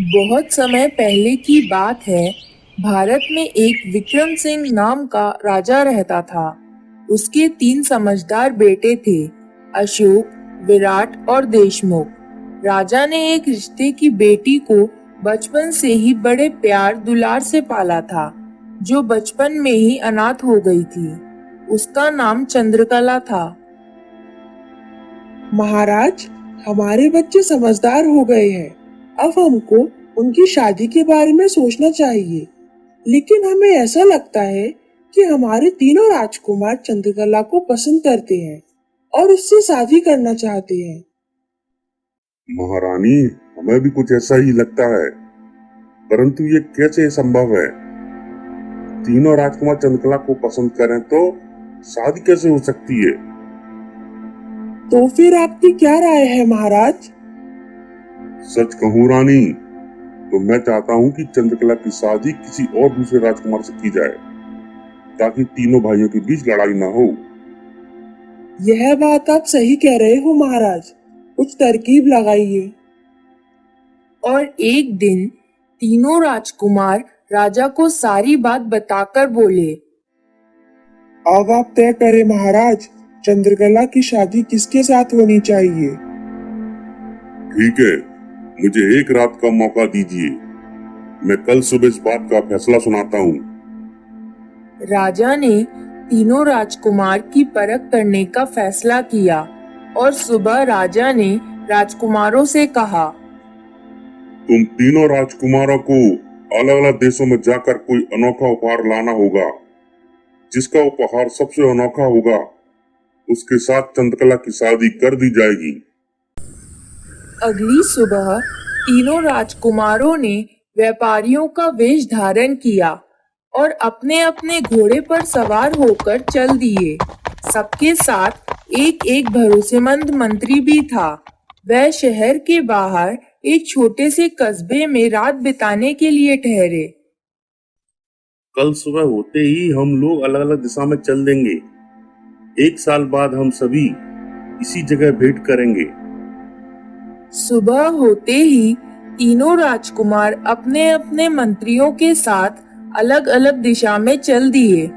बहुत समय पहले की बात है। भारत में एक विक्रम सिंह नाम का राजा रहता था। उसके 3 समझदार बेटे थे, अशोक, विराट और देशमुख। राजा ने एक रिश्ते की बेटी को बचपन से ही बड़े प्यार दुलार से पाला था, जो बचपन में ही अनाथ हो गई थी। उसका नाम चंद्रकला था। महाराज, हमारे बच्चे समझदार हो गए हैं। अब हमको उनकी शादी के बारे में सोचना चाहिए। लेकिन हमें ऐसा लगता है कि हमारे तीनों राजकुमार चंद्रकला को पसंद करते हैं और उससे शादी करना चाहते हैं। महारानी, हमें भी कुछ ऐसा ही लगता है, परंतु ये कैसे संभव है? तीनों राजकुमार चंद्रकला को पसंद करें तो शादी कैसे हो सकती है? तो फिर आपकी क्या राय है महाराज? सच कहूँ रानी, तो मैं चाहता हूँ कि चंद्रकला की शादी किसी और दूसरे राजकुमार से की जाए, ताकि तीनों भाइयों के बीच लड़ाई ना हो। यह बात आप सही कह रहे हो महाराज। कुछ तरकीब लगाइए। और एक दिन तीनों राजकुमार राजा को सारी बात बताकर बोले। अब आप तय करें महाराज, चंद्रकला की शादी किसके साथ होनी चाहिए? ठीक है, मुझे एक रात का मौका दीजिए। मैं कल सुबह इस बात का फैसला सुनाता हूँ। राजा ने तीनों राजकुमार की परख करने का फैसला किया और सुबह राजा ने राजकुमारों से कहा, तुम तीनों राजकुमारों को अलग अलग देशों में जाकर कोई अनोखा उपहार लाना होगा। जिसका उपहार सबसे अनोखा होगा, उसके साथ चंद्रकला की शादी कर दी जाएगी। अगली सुबह तीनों राजकुमारों ने व्यापारियों का वेश धारण किया और अपने अपने घोड़े पर सवार होकर चल दिए। सबके साथ एक एक भरोसेमंद मंत्री भी था। वह शहर के बाहर एक छोटे से कस्बे में रात बिताने के लिए ठहरे। कल सुबह होते ही हम लोग अलग अलग दिशा में चल देंगे। 1 साल बाद हम सभी इसी जगह भेंट करेंगे। सुबह होते ही तीनों राजकुमार अपने अपने मंत्रियों के साथ अलग अलग दिशा में चल दिए।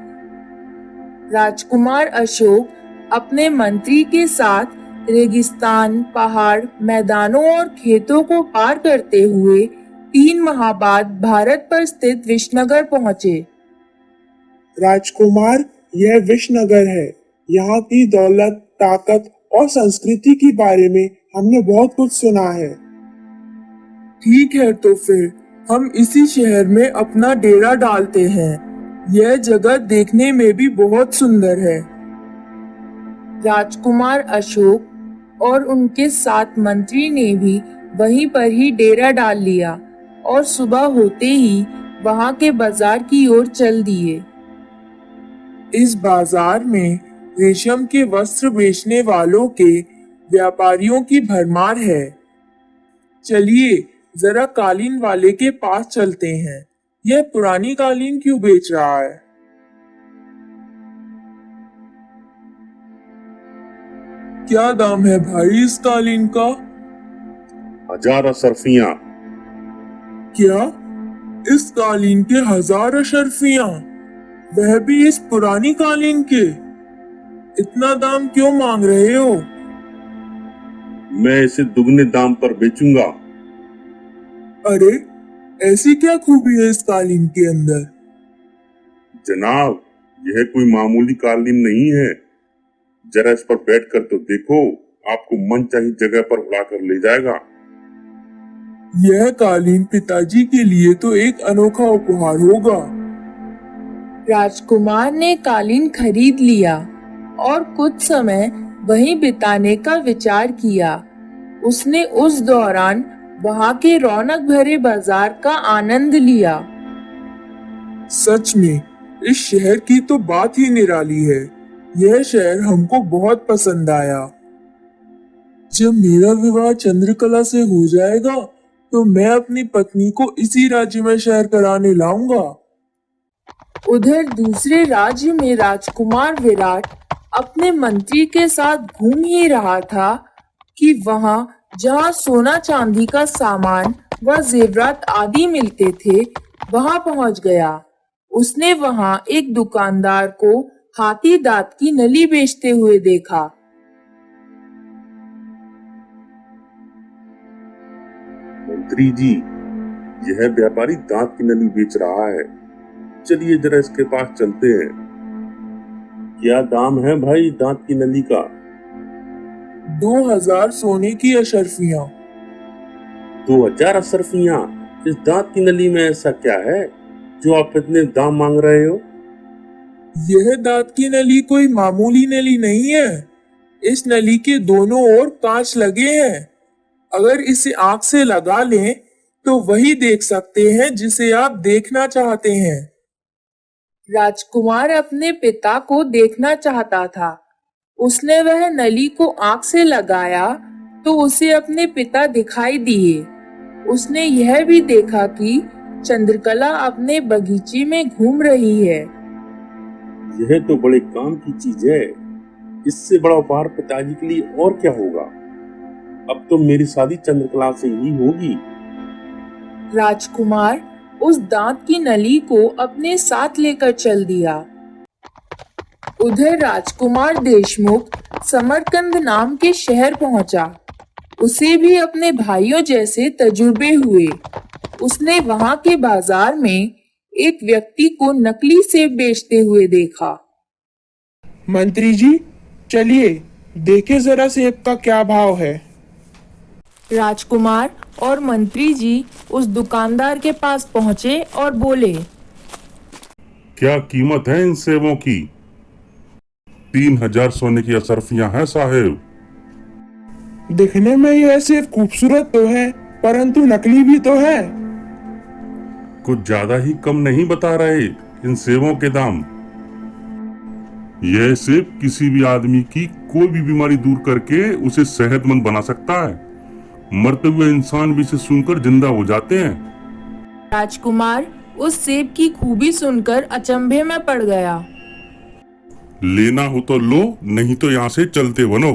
राजकुमार अशोक अपने मंत्री के साथ रेगिस्तान, पहाड़, मैदानों और खेतों को पार करते हुए 3 माह बाद भारत पर स्थित विश्वनगर पहुंचे। राजकुमार, यह विश्वनगर है। यहाँ की दौलत, ताकत और संस्कृति के बारे में हमने बहुत कुछ सुना है। ठीक है, तो फिर हम इसी शहर में अपना डेरा डालते हैं। यह जगह देखने में भी बहुत सुंदर है। राजकुमार अशोक और उनके 7 मंत्री ने भी वहीं पर ही डेरा डाल लिया और सुबह होते ही वहां के बाजार की ओर चल दिए। इस बाजार में रेशम के वस्त्र बेचने वालों के व्यापारियों की भरमार है। चलिए जरा कालीन वाले के पास चलते हैं। यह पुरानी कालीन क्यों बेच रहा है? क्या दाम है भाई इस कालीन का? 1000 अशर्फियां। क्या इस कालीन के 1000 अशर्फियां? वह भी इस पुरानी कालीन के? इतना दाम क्यों मांग रहे हो? मैं इसे दुगने दाम पर बेचूंगा। अरे, ऐसी क्या खूबी है इस कालीन के अंदर? जनाब, यह कोई मामूली कालीन नहीं है। जरा इस पर बैठकर तो देखो, आपको मनचाही जगह पर उड़ाकर ले जाएगा। यह कालीन पिताजी के लिए तो एक अनोखा उपहार होगा। राजकुमार ने कालीन खरीद लिया और कुछ समय वहीं बिताने का विचार किया। उसने उस दौरान वहां के रौनक भरे बाजार का आनंद लिया। सच में इस शहर की तो बात ही निराली है। यह शहर हमको बहुत पसंद आया। जब मेरा विवाह चंद्रकला से हो जाएगा तो मैं अपनी पत्नी को इसी राज्य में शहर कराने लाऊंगा। उधर दूसरे राज्य में राजकुमार विराट अपने मंत्री के साथ घूम ही रहा था कि वहां जहां सोना चांदी का सामान व जेवरात आदि मिलते थे वहां पहुंच गया। उसने वहां एक दुकानदार को हाथी दांत की नली बेचते हुए देखा। मंत्री जी, यह व्यापारी दांत की नली बेच रहा है। चलिए जरा इसके पास चलते हैं। क्या दाम है भाई दांत की नली का? 2000 सोने की अशर्फियां। 2000 अशर्फियां? इस दांत की नली में ऐसा क्या है जो आप इतने दाम मांग रहे हो? यह दांत की नली कोई मामूली नली नहीं है। इस नली के दोनों ओर कांच लगे हैं। अगर इसे आंख से लगा लें तो वही देख सकते हैं जिसे आप देखना चाहते हैं। राजकुमार अपने पिता को देखना चाहता था। उसने वह नली को आंख से लगाया तो उसे अपने पिता दिखाई दिए। उसने यह भी देखा कि चंद्रकला अपने बगीचे में घूम रही है। यह तो बड़े काम की चीज है। इससे बड़ा उपहार पिताजी के लिए और क्या होगा? अब तो मेरी शादी चंद्रकला से ही होगी। राजकुमार उस दांत की नली को अपने साथ लेकर चल दिया। उधर राजकुमार देशमुख समरकंद नाम के शहर पहुंचा। उसे भी अपने भाइयों जैसे तजुर्बे हुए। उसने वहां के बाजार में एक व्यक्ति को नकली सेब बेचते हुए देखा। मंत्री जी, चलिए देखें जरा सेब का क्या भाव है। राजकुमार और मंत्री जी उस दुकानदार के पास पहुंचे और बोले, क्या कीमत है इन सेबों की? 3000 सोने की अशर्फियां हैं साहेब। दिखने में यह सेब खूबसूरत तो है, परंतु नकली भी तो है। कुछ ज्यादा ही कम नहीं बता रहे इन सेबों के दाम? यह सेब किसी भी आदमी की कोई भी बीमारी दूर करके उसे सेहतमंद बना सकता है। मरते हुए इंसान भी इसे सुनकर जिंदा हो जाते हैं। राजकुमार उस सेब की खूबी सुनकर अचंभे में पड़ गया। लेना हो तो लो, नहीं तो यहाँ से चलते बनो।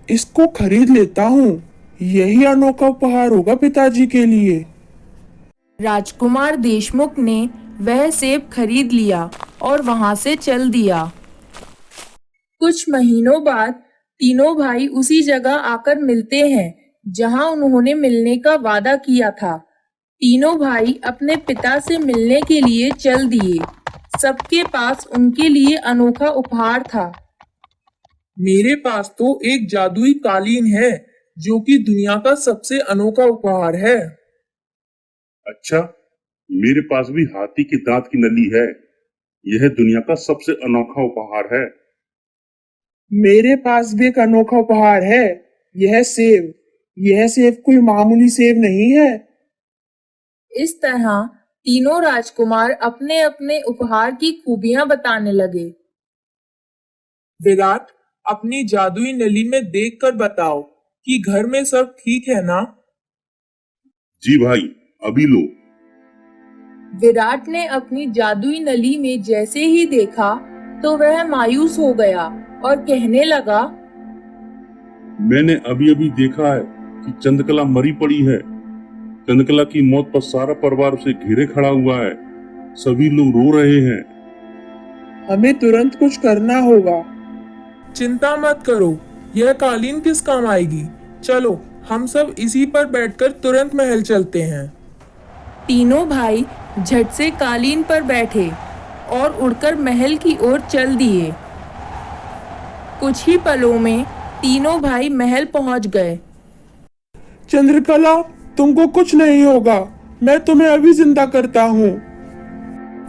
इसको खरीद लेता हूँ। यही अनोखा उपहार होगा पिताजी के लिए। राजकुमार देशमुख ने वह सेब खरीद लिया और वहां से चल दिया। कुछ महीनों बाद तीनों भाई उसी जगह आकर मिलते हैं जहां उन्होंने मिलने का वादा किया था। तीनों भाई अपने पिता से मिलने के लिए चल दिए। सबके पास उनके लिए अनोखा उपहार था। मेरे पास तो एक जादुई कालीन है जो कि दुनिया का सबसे अनोखा उपहार है। अच्छा, मेरे पास भी हाथी के दांत की नली है। यह दुनिया का सबसे अनोखा उपहार है। मेरे पास भी एक अनोखा उपहार है। यह सेब। यह सेब कोई मामूली सेब नहीं है। इस तरह तीनों राजकुमार अपने अपने उपहार की खूबियां बताने लगे। विराट, अपनी जादुई नली में देखकर बताओ कि घर में सब ठीक है ना? जी भाई, अभी लो। विराट ने अपनी जादुई नली में जैसे ही देखा तो वह मायूस हो गया और कहने लगा, मैंने अभी अभी देखा है कि चंद्रकला मरी पड़ी है। चंद्रकला की मौत पर सारा परिवार उसे घेरे खड़ा हुआ है। सभी लोग रो रहे हैं। हमें तुरंत कुछ करना होगा। चिंता मत करो, यह कालीन किस काम आएगी। चलो हम सब इसी पर बैठकर तुरंत महल चलते हैं। तीनों भाई झट से कालीन पर बैठे और उड़कर महल की ओर चल दिए। कुछ ही पलों में तीनों भाई महल पहुंच गए। चंद्रकला, तुमको कुछ नहीं होगा। मैं तुम्हें अभी जिंदा करता हूँ।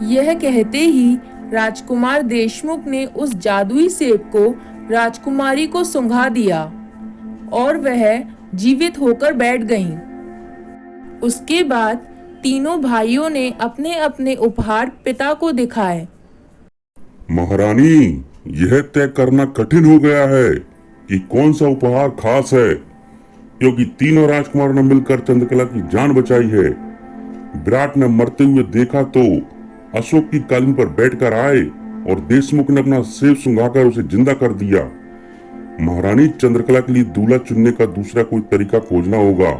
यह कहते ही राजकुमार देशमुख ने उस जादुई सेब को राजकुमारी को सुंघा दिया और वह जीवित होकर बैठ गईं। उसके बाद तीनों भाइयों ने अपने अपने उपहार पिता को दिखाए। महारानी, यह तय करना कठिन हो गया है कि कौन सा उपहार खास है, क्योंकि तीनों राजकुमारों ने मिलकर चंद्रकला की जान बचाई है। विराट ने मरते हुए देखा तो अशोक की कालीन पर बैठकर आए और देशमुख ने अपना सेब सुंघाकर उसे जिंदा कर दिया। महारानी, चंद्रकला के लिए दूल्हा चुनने का दूसरा कोई तरीका खोजना होगा।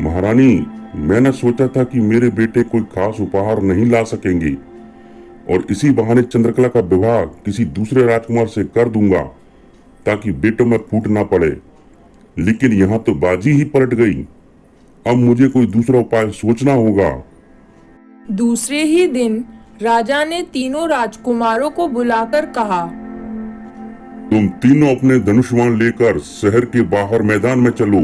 महारानी, मैंने सोचा था कि मेरे बेटे कोई खास उपहार नहीं ला सकेंगे और इसी बहाने चंद्रकला का विवाह किसी दूसरे राजकुमार से कर दूंगा ताकि बेटों में फूट ना पड़े। लेकिन यहाँ तो बाजी ही पलट गई। अब मुझे कोई दूसरा उपाय सोचना होगा। दूसरे ही दिन राजा ने तीनों राजकुमारों को बुलाकर कहा, तुम तीनों अपने धनुष्मान लेकर शहर के बाहर मैदान में चलो।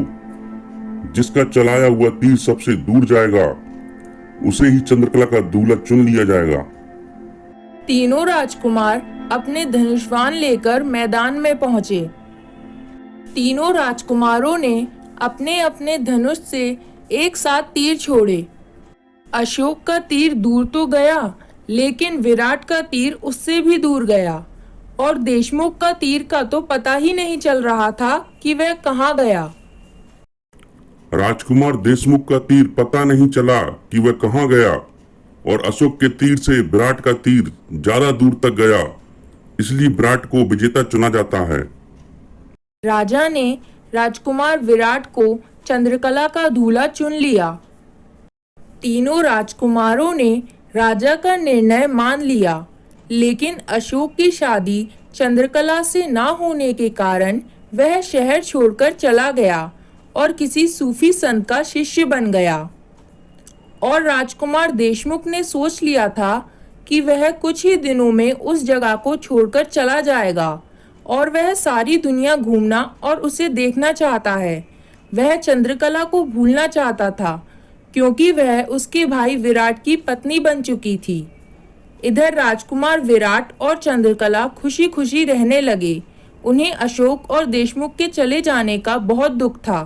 जिसका चलाया हुआ तीर सबसे दूर जाएगा उसे ही चंद्रकला का दूल्हा चुन लिया जाएगा। तीनों राजकुमार अपने धनुष्वान लेकर मैदान में पहुंचे। तीनों राजकुमारों ने अपने अपने धनुष से एक साथ तीर छोड़े। अशोक का तीर दूर तो गया, लेकिन विराट का तीर उससे भी दूर गया और देशमुख का तीर का तो पता ही नहीं चल रहा था कि वह कहाँ गया। राजकुमार देशमुख का तीर पता नहीं चला कि वह कहाँ गया और अशोक के तीर से विराट का तीर ज्यादा दूर तक गया, इसलिए विराट को विजेता चुना जाता है। राजा ने राजकुमार विराट को चंद्रकला का दूल्हा चुन लिया। तीनों राजकुमारों ने राजा का निर्णय मान लिया, लेकिन अशोक की शादी चंद्रकला से ना होने के कारण वह शहर छोड़कर चला गया और किसी सूफी संत का शिष्य बन गया। और राजकुमार देशमुख ने सोच लिया था कि वह कुछ ही दिनों में उस जगह को छोड़कर चला जाएगा और वह सारी दुनिया घूमना और उसे देखना चाहता है। वह चंद्रकला को भूलना चाहता था क्योंकि वह उसके भाई विराट की पत्नी बन चुकी थी। इधर राजकुमार विराट और चंद्रकला खुशी खुशी रहने लगे। उन्हें अशोक और देशमुख के चले जाने का बहुत दुख था।